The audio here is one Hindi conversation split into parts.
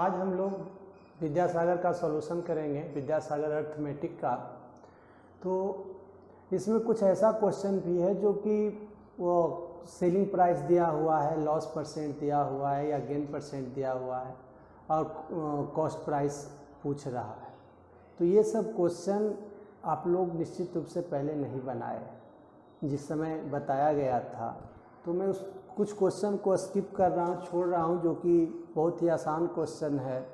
आज हम लोग विद्यासागर का सॉल्यूशन करेंगे, विद्यासागर अर्थमेटिक का। तो इसमें कुछ ऐसा क्वेश्चन भी है जो कि वो सेलिंग प्राइस दिया हुआ है, लॉस परसेंट दिया हुआ है या गेन परसेंट दिया हुआ है और कॉस्ट प्राइस पूछ रहा है। तो ये सब क्वेश्चन आप लोग निश्चित रूप से पहले नहीं बनाए जिस समय बताया गया था। तो मैं उस कुछ क्वेश्चन को स्किप कर रहा हूँ, छोड़ रहा हूँ, जो कि बहुत ही आसान क्वेश्चन है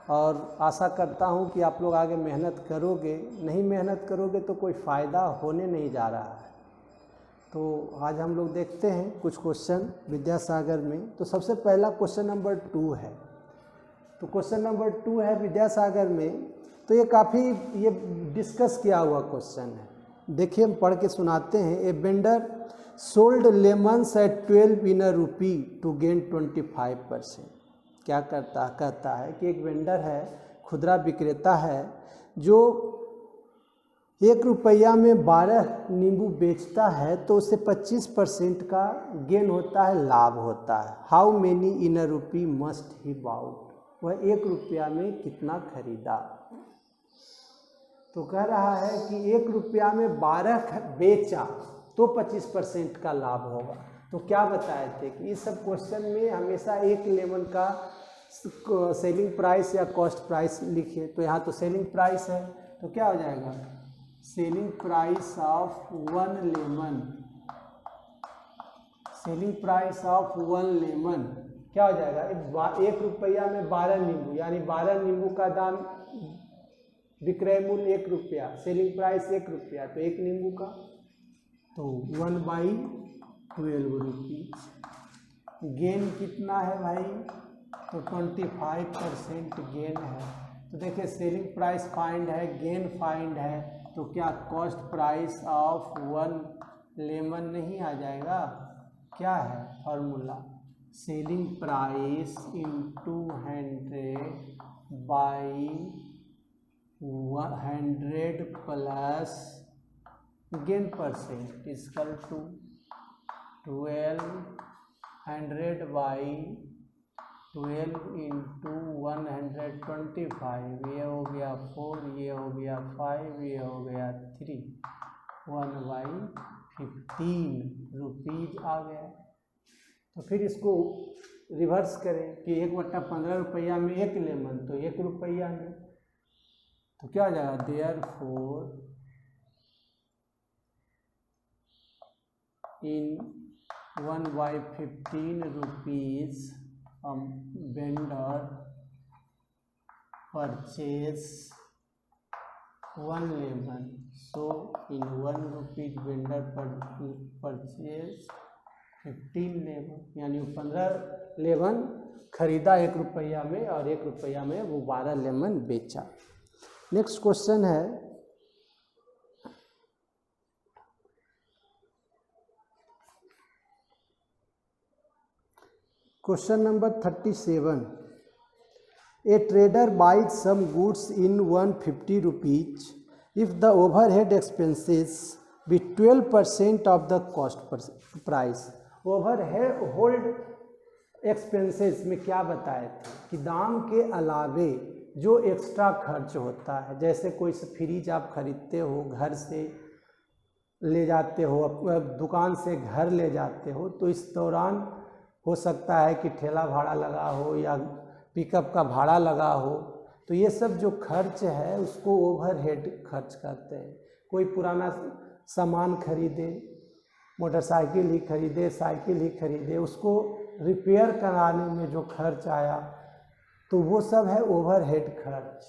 और आशा करता हूँ कि आप लोग आगे मेहनत करोगे। नहीं मेहनत करोगे तो कोई फ़ायदा होने नहीं जा रहा है। तो आज हम लोग देखते हैं कुछ क्वेश्चन विद्यासागर में। तो सबसे पहला क्वेश्चन नंबर 2 है। तो क्वेश्चन नंबर 2 है विद्यासागर में। तो ये काफ़ी ये डिस्कस किया हुआ क्वेश्चन है। देखिए हम पढ़ के सुनाते हैं। A vendor sold lemons at 12 rupee to gain 25%। क्या कहता है कि एक वेंडर है, खुदरा विक्रेता है, जो 1 रुपया में 12 नींबू बेचता है तो उसे 25% का गेन होता है, लाभ होता है। How many in a rupee must he bought. वह 1 रुपया में कितना खरीदा। तो कह रहा है कि 1 रुपया में 12 बेचा तो 25% का लाभ होगा। तो क्या बताए थे कि इस सब क्वेश्चन में हमेशा एक लेमन का सेलिंग प्राइस या कॉस्ट प्राइस लिखिए। तो यहाँ तो सेलिंग प्राइस है, तो क्या हो जाएगा, selling price of 1 lemon. Selling price of 1 lemon क्या हो जाएगा, 1 रुपया में 12 नींबू, यानी 12 नींबू का दाम विक्रय मूल्य 1 रुपया, सेलिंग प्राइस 1 रुपया, तो 1 नींबू का तो 1/12 रुपीज। गेन कितना है भाई, तो 25% गेन है। तो देखिए सेलिंग प्राइस फाइंड है, गेन फाइंड है, तो क्या कॉस्ट प्राइस ऑफ 1 लेमन नहीं आ जाएगा। क्या है formula, selling price into 100 by 100 plus gain percent equal to 1200 by 12 into 125। ये हो गया 4, ये हो गया 5, ये हो गया 3, 1/15 रुपीज आ गया। तो फिर इसको रिवर्स करें कि 1/15 रुपया में 1 लेमन, तो 1 रुपया में, तो क्या हो जाएगा, therefore in 1/15 rupees vendor purchase 1 lemon. So in 1 rupees vendor purchase 15 lemon, यानी 15 लेमन खरीदा 1 रुपया में और 1 रुपया में वो 12 लेमन बेचा। नेक्स्ट क्वेश्चन है question number 37। A trader buys some goods in 150 rupees if the overhead expenses be 12% of the cost price. Overhead expenses में क्या बताए थे कि दाम के अलावे जो एक्स्ट्रा खर्च होता है, जैसे कोई फ्रिज आप खरीदते हो, घर से ले जाते हो, दुकान से घर ले जाते हो, तो इस दौरान हो सकता है कि ठेला भाड़ा लगा हो या पिकअप का भाड़ा लगा हो, तो ये सब जो खर्च है उसको ओवरहेड खर्च करते हैं। कोई पुराना सामान खरीदे, मोटरसाइकिल ही खरीदे, साइकिल ही खरीदे, उसको रिपेयर कराने में जो खर्च आया तो वो सब है ओवरहेड खर्च।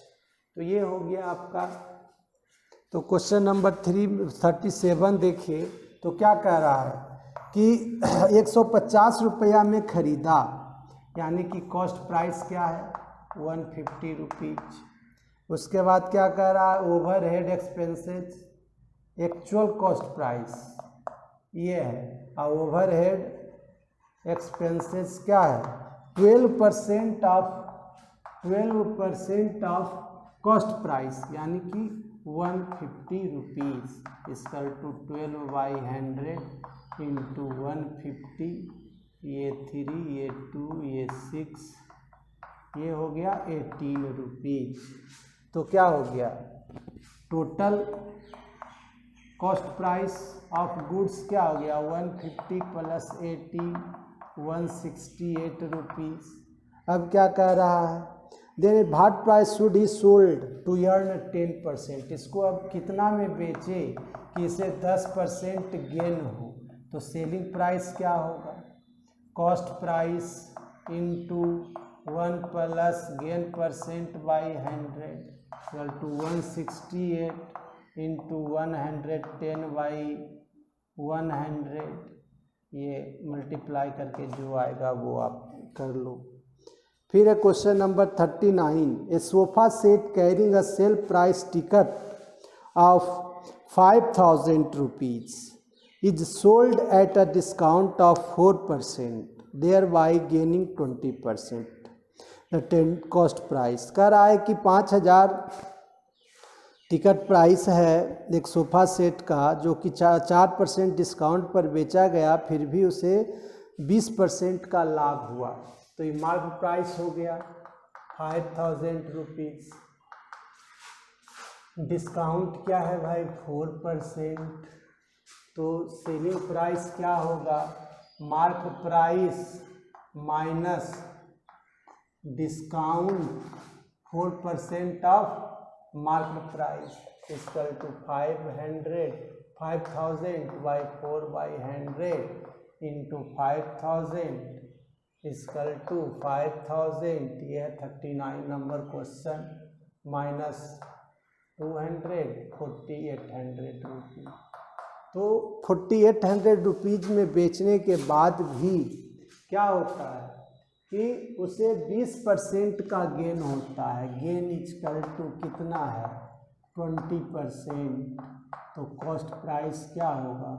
तो ये हो गया आपका। तो क्वेश्चन नंबर 37 देखिए। तो क्या कह रहा है कि 150 रुपया में खरीदा, यानी कि कॉस्ट प्राइस क्या है 150 रुपीज। उसके बाद क्या कह रहा है, overhead expenses, actual cost price ये है, और ओवरहेड एक्सपेंसेस क्या है 12% ऑफ कॉस्ट प्राइस, यानी कि 150 रुपीज इक्वल टू 12/100 इंटू 150, ये 3, ये 2, ये 6, ये हो गया 18 रुपीज। तो क्या हो गया, total cost price of goods क्या हो गया, 150 प्लस 80 168 रुपीज। अब क्या कह रहा है, then what price should he sold to earn 10%। इसको अब कितना में बेचे कि इसे 10% गेन हो। तो सेलिंग प्राइस क्या होगा, cost price into 1 plus gain percent by 100 equal to 168 into 110 by 100। ये मल्टीप्लाई करके जो आएगा वो आप कर लो। फिर है question number 39, A sofa set carrying a sale price ticket of 5000 rupees is sold at a discount of 4%, thereby gaining 20%। The 10 cost price कह रहा है कि 5000 टिकट प्राइस है एक सोफ़ा सेट का, जो कि 4% डिस्काउंट पर बेचा गया, फिर भी उसे 20% का लाभ हुआ। तो ये मार्क प्राइस हो गया 5000 रुपीज़। डिस्काउंट क्या है भाई 4%। तो सेलिंग प्राइस क्या होगा, mark price minus discount 4% of mark price equal to 5000 by 4/100 into 5000 equal to 5000। ये है 39 नंबर क्वेश्चन, माइनस 200 4800 रुपीज़। तो 4800 रुपीज़ में बेचने के बाद भी क्या होता है कि उसे 20% का गेन होता है। गेन इक्वल टू कितना है 20%। तो कॉस्ट प्राइस क्या होगा,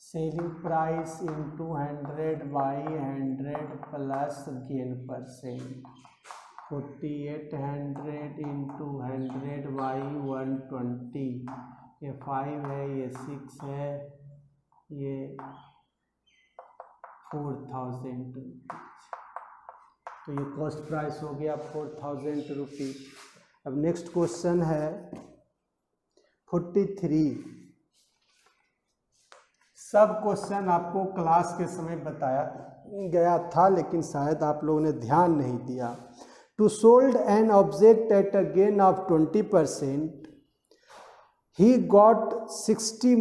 selling price into 100/100 plus gain percent. 4800 into 100/120। ये 5 है, ये 6 है, ये 4000 रुपीज़। तो ये कॉस्ट प्राइस हो गया 4000 रुपीज़। अब नेक्स्ट क्वेश्चन है 43। सब क्वेश्चन आपको क्लास के समय बताया गया था, लेकिन शायद आप लोगों ने ध्यान नहीं दिया। To sold an object at a gain of 20%, he got 60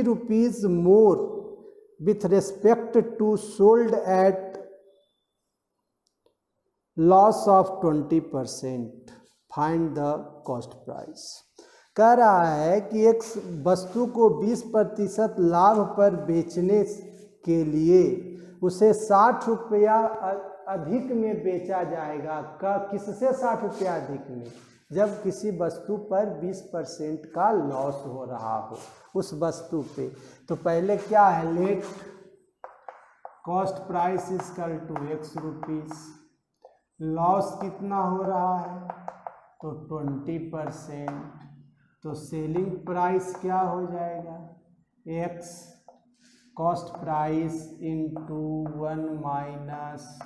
rupees more with respect to sold at loss of 20%. Find the cost price। कह रहा है कि एक वस्तु को 20% लाभ पर बेचने के लिए उसे 60 रुपया अधिक में बेचा जाएगा। किससे 60 रुपया अधिक में, जब किसी वस्तु पर 20% का लॉस हो रहा हो उस वस्तु पे। तो पहले क्या है, let cost price equal to x rupees. Loss कितना हो रहा है, तो 20%। तो सेलिंग प्राइस क्या हो जाएगा, x cost price into 1 minus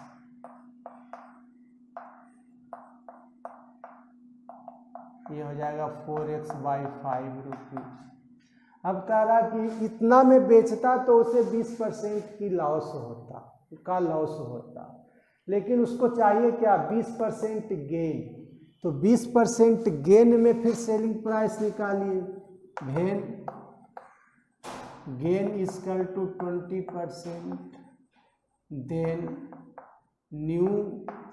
ये हो जाएगा 4x/5 रुपीज़। अब कह रहा कि इतना में बेचता तो उसे 20% की लॉस होता, लेकिन उसको चाहिए क्या 20% गेन। तो 20% गेन में फिर सेलिंग प्राइस निकालिए, gain equal to 20%, then new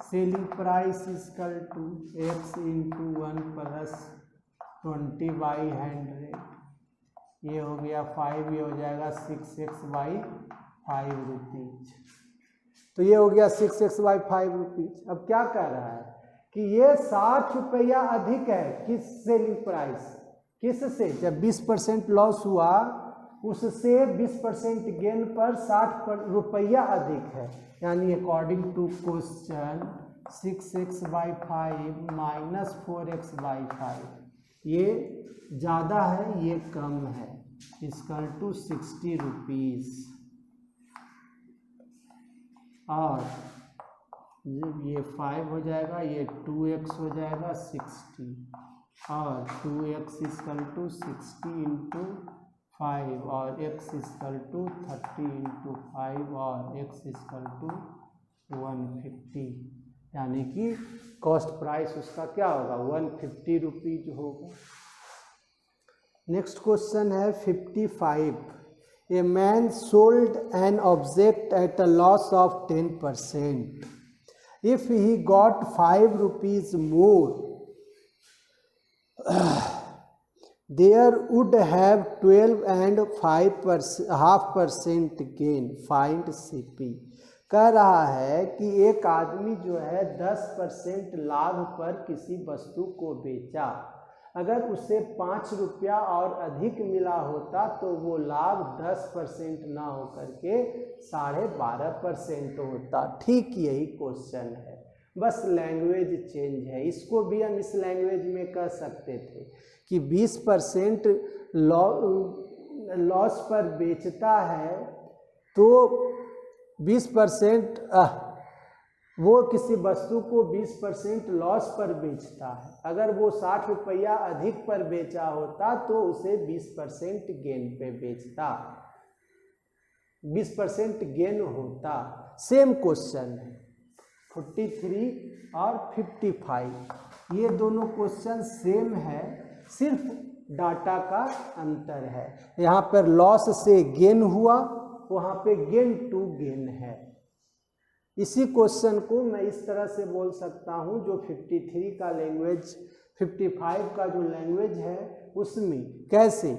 selling price equal to x into 1 plus 20/100। ये हो गया 5, ये हो जाएगा 6x/5 रुपीज़। तो ये हो गया 6x/5 रुपीज़। अब क्या कह रहा है कि ये 60 रुपया अधिक है किस सेलिंग प्राइस, किससे, जब 20% लॉस हुआ उससे 20% गेन पर 60 रुपया अधिक है। यानी according to question 6x/5 minus 4x/5, ये ज़्यादा है ये कम है, इक्वल टू 60 रुपीज़। और जब ये 5 हो जाएगा, ये 2x हो जाएगा 60, और 2x इक्वल टू 60 इंटू 5, और x इक्वल टू 30 इंटू 5, और x इक्वल टू 150, यानी कि कॉस्ट प्राइस उसका क्या होगा 150 रुपीज होगा। नेक्स्ट क्वेश्चन है 55। A man sold an object at a loss of 10%। If he got 5 rupees more, there would have 12 and 5.5% gain. Find CP। कह रहा है कि एक आदमी जो है 10% लाभ पर किसी वस्तु को बेचा, अगर उसे 5 रुपया और अधिक मिला होता तो वो लाभ 10% ना होकर के 12.5% होता। ठीक यही क्वेश्चन है, बस लैंग्वेज चेंज है। इसको भी हम इस लैंग्वेज में कह सकते थे कि 20% लॉस पर बेचता है, तो 20% वो किसी वस्तु को 20% लॉस पर बेचता है, अगर वो 60 रुपया अधिक पर बेचा होता तो उसे 20% गेन पे बेचता, 20% गेन होता। सेम क्वेश्चन है 43 और 55, ये दोनों क्वेश्चन सेम है, सिर्फ डाटा का अंतर है। यहाँ पर लॉस से गेन हुआ, वहाँ पे गेन टू गेन है। इसी क्वेश्चन को मैं इस तरह से बोल सकता हूँ, जो 53 का लैंग्वेज 55 का जो लैंग्वेज है उसमें कैसे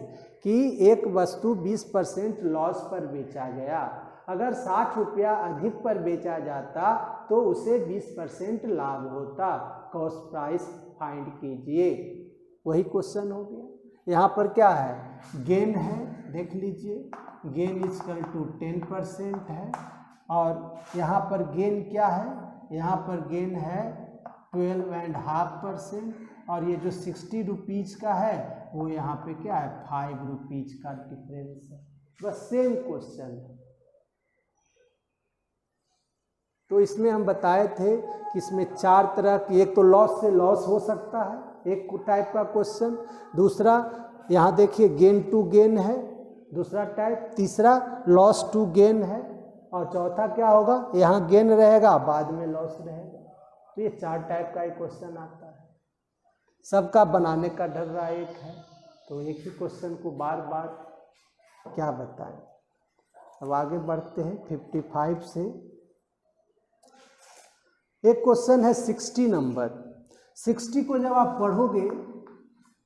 कि एक वस्तु 20% लॉस पर बेचा गया, अगर 60 रुपया अधिक पर बेचा जाता तो उसे 20% लाभ होता। कॉस्ट प्राइस फाइंड कीजिए, वही क्वेश्चन हो गया। यहाँ पर क्या है, गेन है, देख लीजिए, गेन इक्वल टू 10% है, और यहाँ पर गेन क्या है, यहाँ पर गेन है 12.5%, और ये जो 60 रुपीज का है वो यहाँ पे क्या है 5 रुपीज का डिफरेंस है। बस सेम क्वेश्चन है। तो इसमें हम बताए थे कि इसमें 4 तरह की, एक तो लॉस से लॉस हो सकता है, एक टाइप का क्वेश्चन, दूसरा यहाँ देखिए गेन टू गेन है दूसरा टाइप, तीसरा लॉस टू गेन है, और चौथा क्या होगा, यहाँ गेन रहेगा बाद में लॉस रहेगा। तो ये 4 टाइप का एक क्वेश्चन आता है, सबका बनाने का ढर्रा एक है, तो एक ही क्वेश्चन को बार बार क्या बताएं। अब आगे बढ़ते हैं 55 से। एक क्वेश्चन है 60 नंबर। 60 को जब आप पढ़ोगे,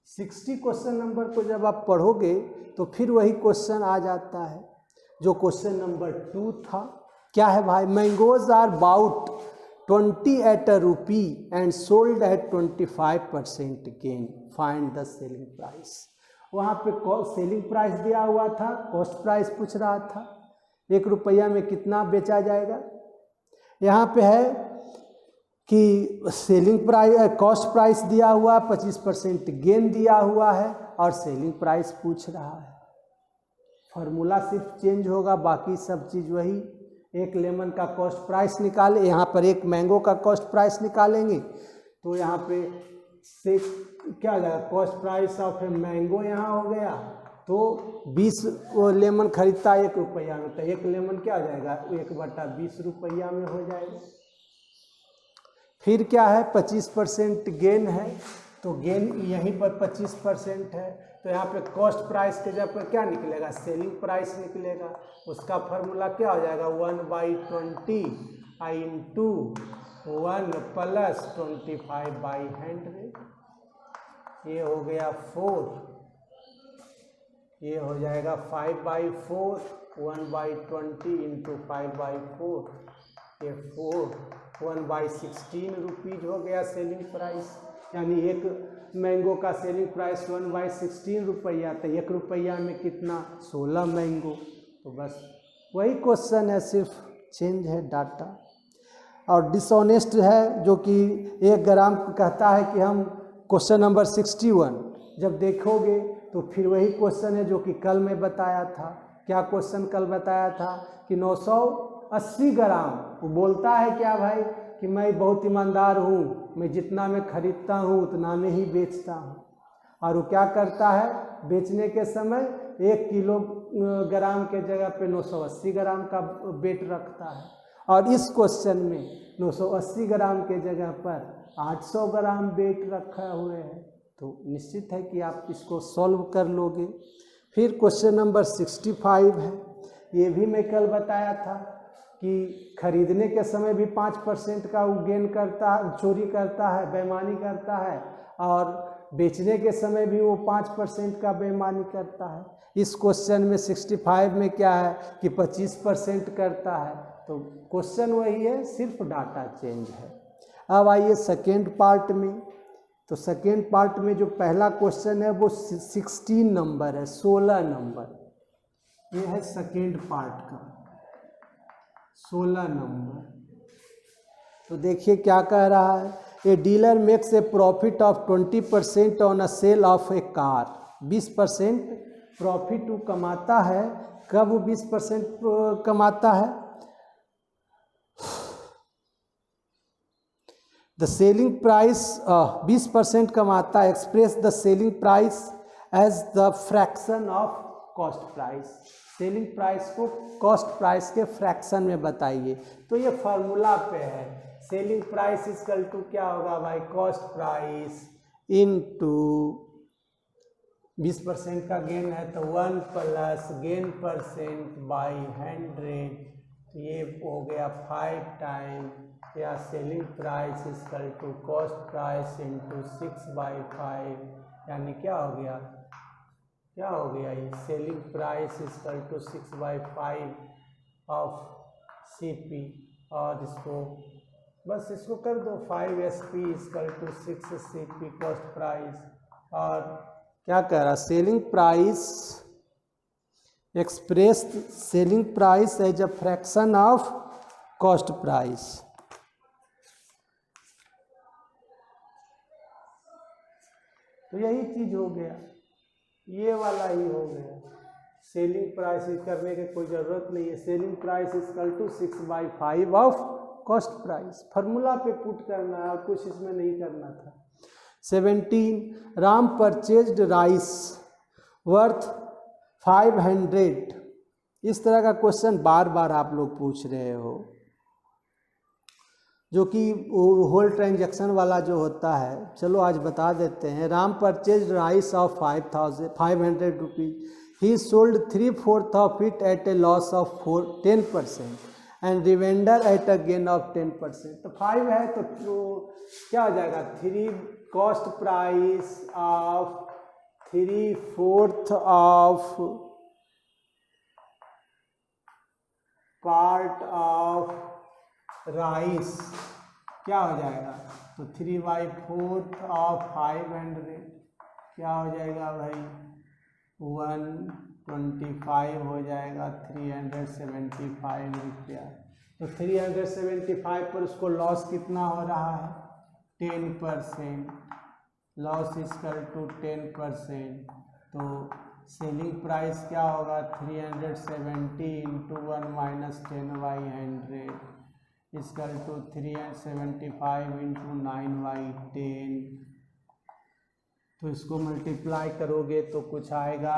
60 क्वेश्चन नंबर को जब आप पढ़ोगे तो फिर वही क्वेश्चन आ जाता है जो क्वेश्चन नंबर 2 था। क्या है भाई, mangoes are bought 20 at a rupee and sold at 25% gain, find the selling price. वहाँ पे सेलिंग प्राइस दिया हुआ था, कॉस्ट प्राइस पूछ रहा था, 1 रुपया में कितना बेचा जाएगा। यहाँ पे है कि सेलिंग प्राइस, कॉस्ट प्राइस दिया हुआ, 25% गेन दिया हुआ है, और सेलिंग प्राइस पूछ रहा है। फार्मूला सिर्फ चेंज होगा, बाकी सब चीज़ वही। एक लेमन का कॉस्ट प्राइस निकाले, यहाँ पर एक मैंगो का कॉस्ट प्राइस निकालेंगे, तो यहाँ पे से क्या हो जाएगा, cost price of a mango यहाँ हो गया, तो 20 वो लेमन खरीदता 1 रुपया में, तो 1 लेमन क्या हो जाएगा 1/20 रुपया में हो जाएगा। फिर क्या है, 25% गेन है, तो गेन यहीं पर 25% है, तो यहाँ पे कॉस्ट प्राइस के जगह पर क्या निकलेगा, सेलिंग प्राइस निकलेगा। उसका फार्मूला क्या हो जाएगा, 1/20 इंटू 1 प्लस 25/100, ये हो गया 4, ये हो जाएगा 5/4, 1/20 इंटू 5/4, ये 1/16 रुपीज हो गया सेलिंग प्राइस। यानी एक मैंगो का सेलिंग प्राइस 1/16 रुपया, तो 1 रुपया में कितना 16 मैंगो। तो बस वही क्वेश्चन है, सिर्फ चेंज है डाटा। और डिसऑनेस्ट है जो कि 1 ग्राम कहता है कि हम क्वेश्चन नंबर 61 जब देखोगे तो फिर वही क्वेश्चन है जो कि कल मैं बताया था। क्या क्वेश्चन कल बताया था कि 900 80 ग्राम। वो बोलता है क्या भाई कि मैं बहुत ईमानदार हूँ, मैं जितना मैं खरीदता हूँ उतना में ही बेचता हूँ। और वो क्या करता है, बेचने के समय 1 किलोग्राम के जगह पे 980 ग्राम का वेट रखता है। और इस क्वेश्चन में 980 ग्राम के जगह पर 800 ग्राम वेट रखा हुए है, तो निश्चित है कि आप इसको सॉल्व कर लोगे। फिर क्वेश्चन नंबर 65 है। ये भी मैं कल बताया था कि खरीदने के समय भी 5% का वो गेन करता है, चोरी करता है, बेईमानी करता है, और बेचने के समय भी वो 5% का बेईमानी करता है। इस क्वेश्चन में 65 में क्या है कि 25% करता है। तो क्वेश्चन वही है, सिर्फ डाटा चेंज है। अब आइए सेकेंड पार्ट में। तो सेकेंड पार्ट में जो पहला क्वेश्चन है वो 16 नंबर है, 16 नंबर। ये है सेकेंड पार्ट का 16 नंबर। तो देखिए क्या कह रहा है, a dealer makes a profit of 20% on a sale of a car. 20% profit वो कमाता है। कब वो 20% कमाता है? द सेलिंग प्राइस 20% कमाता है। Express the selling price as the fraction of cost price. Selling price को कॉस्ट प्राइस के फ्रैक्शन में बताइए। तो ये फार्मूला पे है, सेलिंग प्राइस इक्वल टू क्या होगा भाई, कॉस्ट प्राइस इनटू 20% का गेन है तो 1 प्लस गेन परसेंट बाई 100। तो ये हो गया 5 टाइम, या selling price equal to cost price into 6/5, यानी क्या हो गया, क्या हो गया ये, selling price equal to 6/5 of CP। और इसको बस इसको कर दो 5SP equal to 6CP cost price. और क्या कह रहा, selling price express selling price as a fraction of cost price. तो यही चीज हो गया, ये वाला ही हो गया। सेलिंग प्राइस करने की कोई ज़रूरत नहीं है। Selling price equal to 6/5 of cost price. Formula पे पुट करना है और कुछ इसमें नहीं करना था। 17 राम परचेज्ड राइस वर्थ 500। इस तरह का क्वेश्चन बार बार आप लोग पूछ रहे हो, जो कि होल ट्रांजैक्शन वाला जो होता है। चलो आज बता देते हैं। Ram purchase rice of 500 rupees. He sold 3/4 of it at a loss of 10% and remainder at a gain of 10%। तो 5 है तो क्या हो जाएगा, 3 cost price of 3/4 of part of rice क्या हो जाएगा, तो 3/4 ऑफ 500 क्या हो जाएगा भाई, 125 हो जाएगा, 375 रुपया। तो 375 पर उसको लॉस कितना हो रहा है, 10%। Loss equal to 10%। तो सेलिंग प्राइस क्या होगा, 370 into 1 minus 10/100 equal to 375 into 9/10। तो इसको मल्टीप्लाई करोगे तो कुछ आएगा,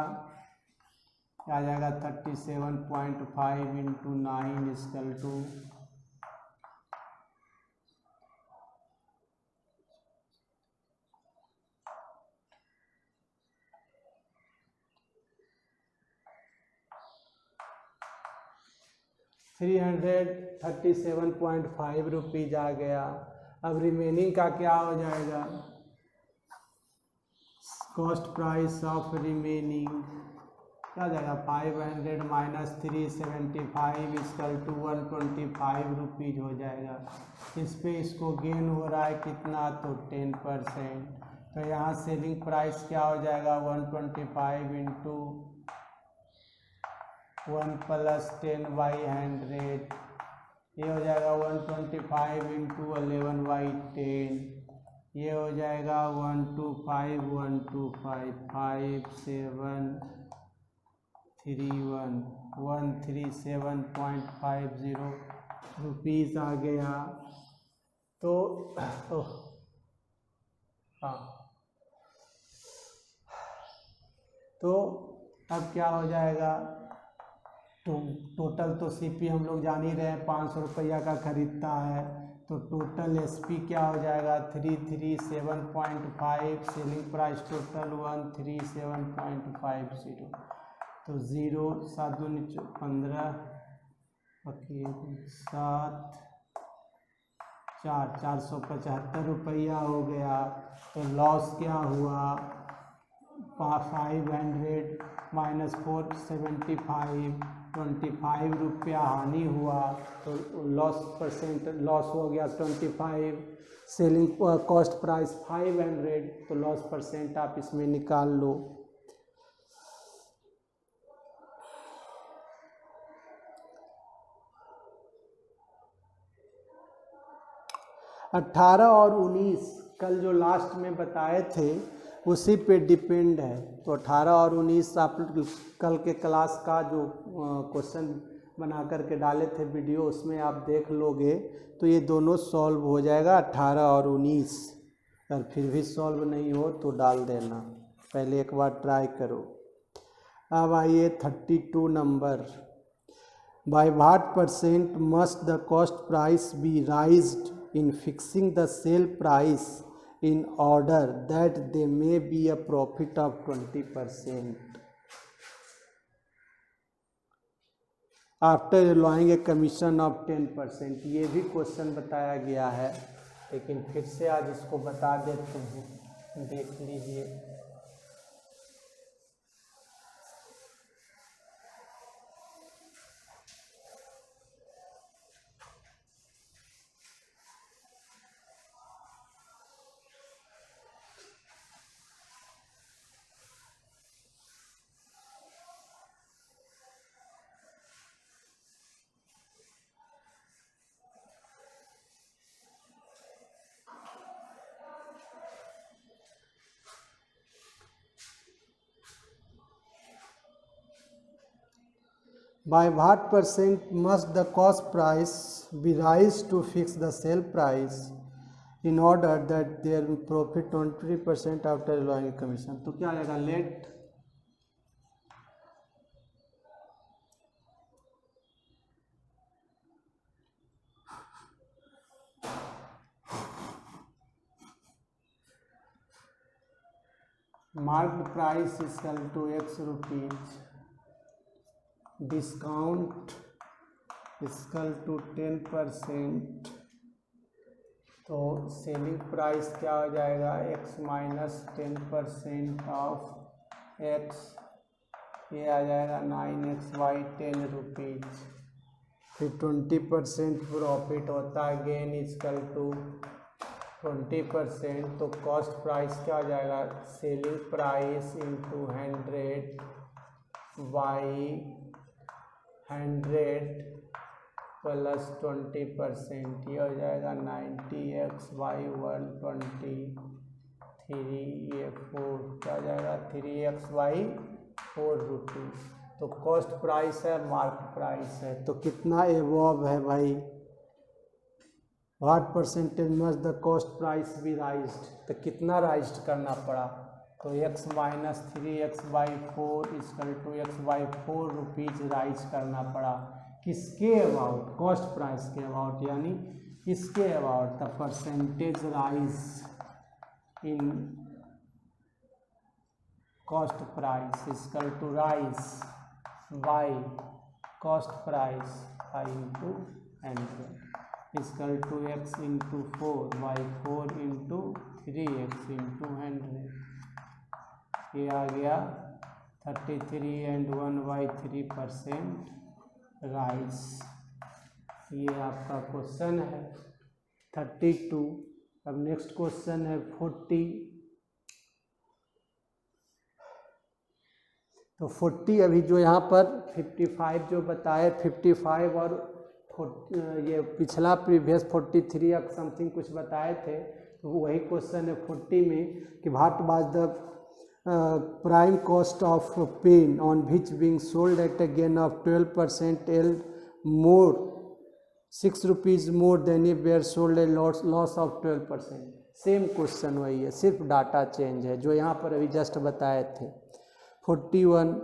आ जाएगा 37.5 इंटू 9 इक्वल टू 337.5 रुपीज आ गया। अब रिमेनिंग का क्या हो जाएगा, कॉस्ट प्राइस ऑफ रिमेनिंग क्या जाएगा, 500 माइनस 375 इक्वल टू 125 रुपीज हो जाएगा। इस पे इसको गेन हो रहा है कितना, तो 10%। तो यहाँ सेलिंग प्राइस क्या हो जाएगा, 125 इंटू 1 प्लस 10/100, ये हो जाएगा 125 इंटू 11/10, ये हो जाएगा 125 125 5 7 31,137.50 रुपीज़ आ गया। तो हाँ, तो अब क्या हो जाएगा, तो टोटल तो सीपी हम लोग जान ही रहे हैं 500 रुपया का खरीदता है, तो टोटल एसपी क्या हो जाएगा 337.5, सेलिंग प्राइस टोटल 137.50, तो 0 7 दूनी 15, 7 475 रुपया हो गया। तो लॉस क्या हुआ 500 माइनस 475, 25 रुपया हानि हुआ। तो लॉस हो गया 25, सेलिंग कॉस्ट प्राइस 500, तो लॉस परसेंट आप इसमें निकाल लो। 18 और 19 कल जो लास्ट में बताए थे उसी पे डिपेंड है। तो 18 और 19 आप कल के क्लास का जो क्वेश्चन बना करके डाले थे वीडियो, उसमें आप देख लोगे तो ये दोनों सॉल्व हो जाएगा 18 और 19। अगर फिर भी सॉल्व नहीं हो तो डाल देना, पहले एक बार ट्राई करो। अब आइए 32 number, by what percent must the cost price be raised in fixing the sale price in order that there may be a profit of 20% after allowing a commission of 10%। ये भी क्वेश्चन बताया गया है, लेकिन फिर से आज इसको बता देते हैं, देख लीजिए। By what percent must the cost price be raised to fix the sale price in order that there will profit 20% after allowing commission? तो क्या आएगा, let marked price is equal to X rupees, discount equal to 10%, तो सेलिंग प्राइस क्या हो जाएगा x माइनस 10% ऑफ x, ये आ जाएगा 9xy 10 रुपीज़। फिर 20% प्रॉफिट होता है, गेन इक्वल टू 20%, तो कॉस्ट प्राइस क्या हो जाएगा selling price into 100 by 100 plus 20%, ये हो जाएगा 90x/120, 3/4 क्या जाएगा 3x/4 रुपीज़। तो कॉस्ट प्राइस है, मार्केट प्राइस है, तो कितना एवॉब है भाई, what percentage must the cost price be raised, तो कितना राइज्ड करना पड़ा, तो x minus 3x/4 equal to x/4 rupees raise करना पड़ा। किसके अबाउट, कॉस्ट प्राइस के अबाउट, यानी इसके about the percentage raise in cost price equal to raise by cost price I into 100 equal to x into 4/4 into 3x into 100, ये आ गया 33 and 1/3% राइस। ये आपका क्वेश्चन है 32। अब नेक्स्ट क्वेश्चन है 40। तो 40 अभी जो यहाँ पर 55 जो बताए, 55 और ये पिछला प्रीवियस 43 या समथिंग कुछ बताए थे, तो वही क्वेश्चन है 40 में कि what was the prime cost of pen on which being sold at a gain of 12% yield more 6 rupees more than if were sold a loss of 12%। Same question वही है, सिर्फ डाटा चेंज है जो यहाँ पर अभी जस्ट बताए थे। 41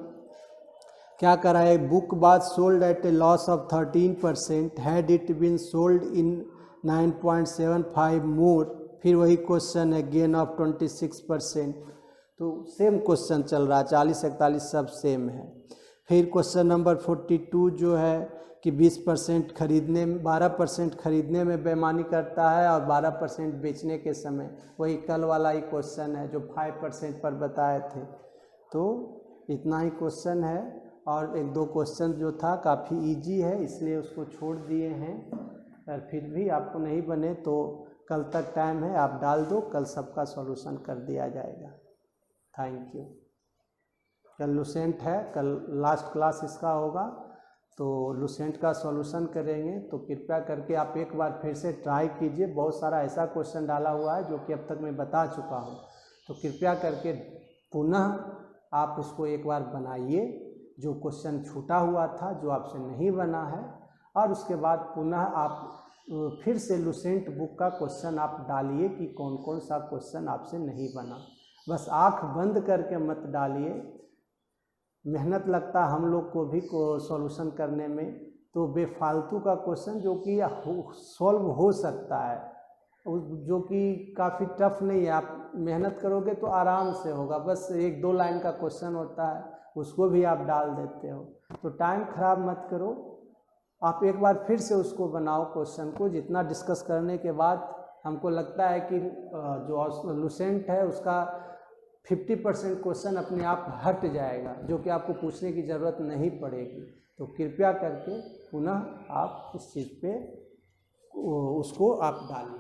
क्या करा है, book was sold at a loss of 13% had it been sold in 9.75 more, फिर वही क्वेश्चन है गेन ऑफ 26%। तो सेम क्वेश्चन चल रहा है, 40 41 सब सेम है। फिर क्वेश्चन नंबर 42 जो है कि 20% खरीदने 12% खरीदने में बेईमानी करता है और 12% बेचने के समय, वही कल वाला ही क्वेश्चन है जो 5% पर बताए थे। तो इतना ही क्वेश्चन है और एक दो क्वेश्चन जो था काफ़ी इजी है इसलिए उसको छोड़ दिए हैं। और फिर भी आपको नहीं बने तो कल तक टाइम है, आप डाल दो, कल सबका सॉल्यूशन कर दिया जाएगा। Thank you. कल लुसेंट है, कल लास्ट क्लास इसका होगा तो लुसेंट का सॉल्यूशन करेंगे। तो कृपया करके आप एक बार फिर से ट्राई कीजिए, बहुत सारा ऐसा क्वेश्चन डाला हुआ है जो कि अब तक मैं बता चुका हूँ। तो कृपया करके पुनः आप उसको एक बार बनाइए जो क्वेश्चन छूटा हुआ था, जो आपसे नहीं बना है, और उसके बाद पुनः आप फिर से लुसेंट बुक का क्वेश्चन आप डालिए कि कौन कौन सा क्वेश्चन आपसे नहीं बना। बस आँख बंद करके मत डालिए, मेहनत लगता हम लोग को भी सॉल्यूशन करने में, तो बेफालतू का क्वेश्चन जो कि सॉल्व हो सकता है, जो कि काफ़ी टफ नहीं है, आप मेहनत करोगे तो आराम से होगा। बस 1-2 लाइन का क्वेश्चन होता है, उसको भी आप डाल देते हो। तो टाइम खराब मत करो, आप एक बार फिर से उसको बनाओ क्वेश्चन को। जितना डिस्कस करने के बाद हमको लगता है कि जो लुसेंट है उसका 50% क्वेश्चन अपने आप हट जाएगा, जो कि आपको पूछने की ज़रूरत नहीं पड़ेगी। तो कृपया करके पुनः आप इस चीज़ पे उसको आप डालिए।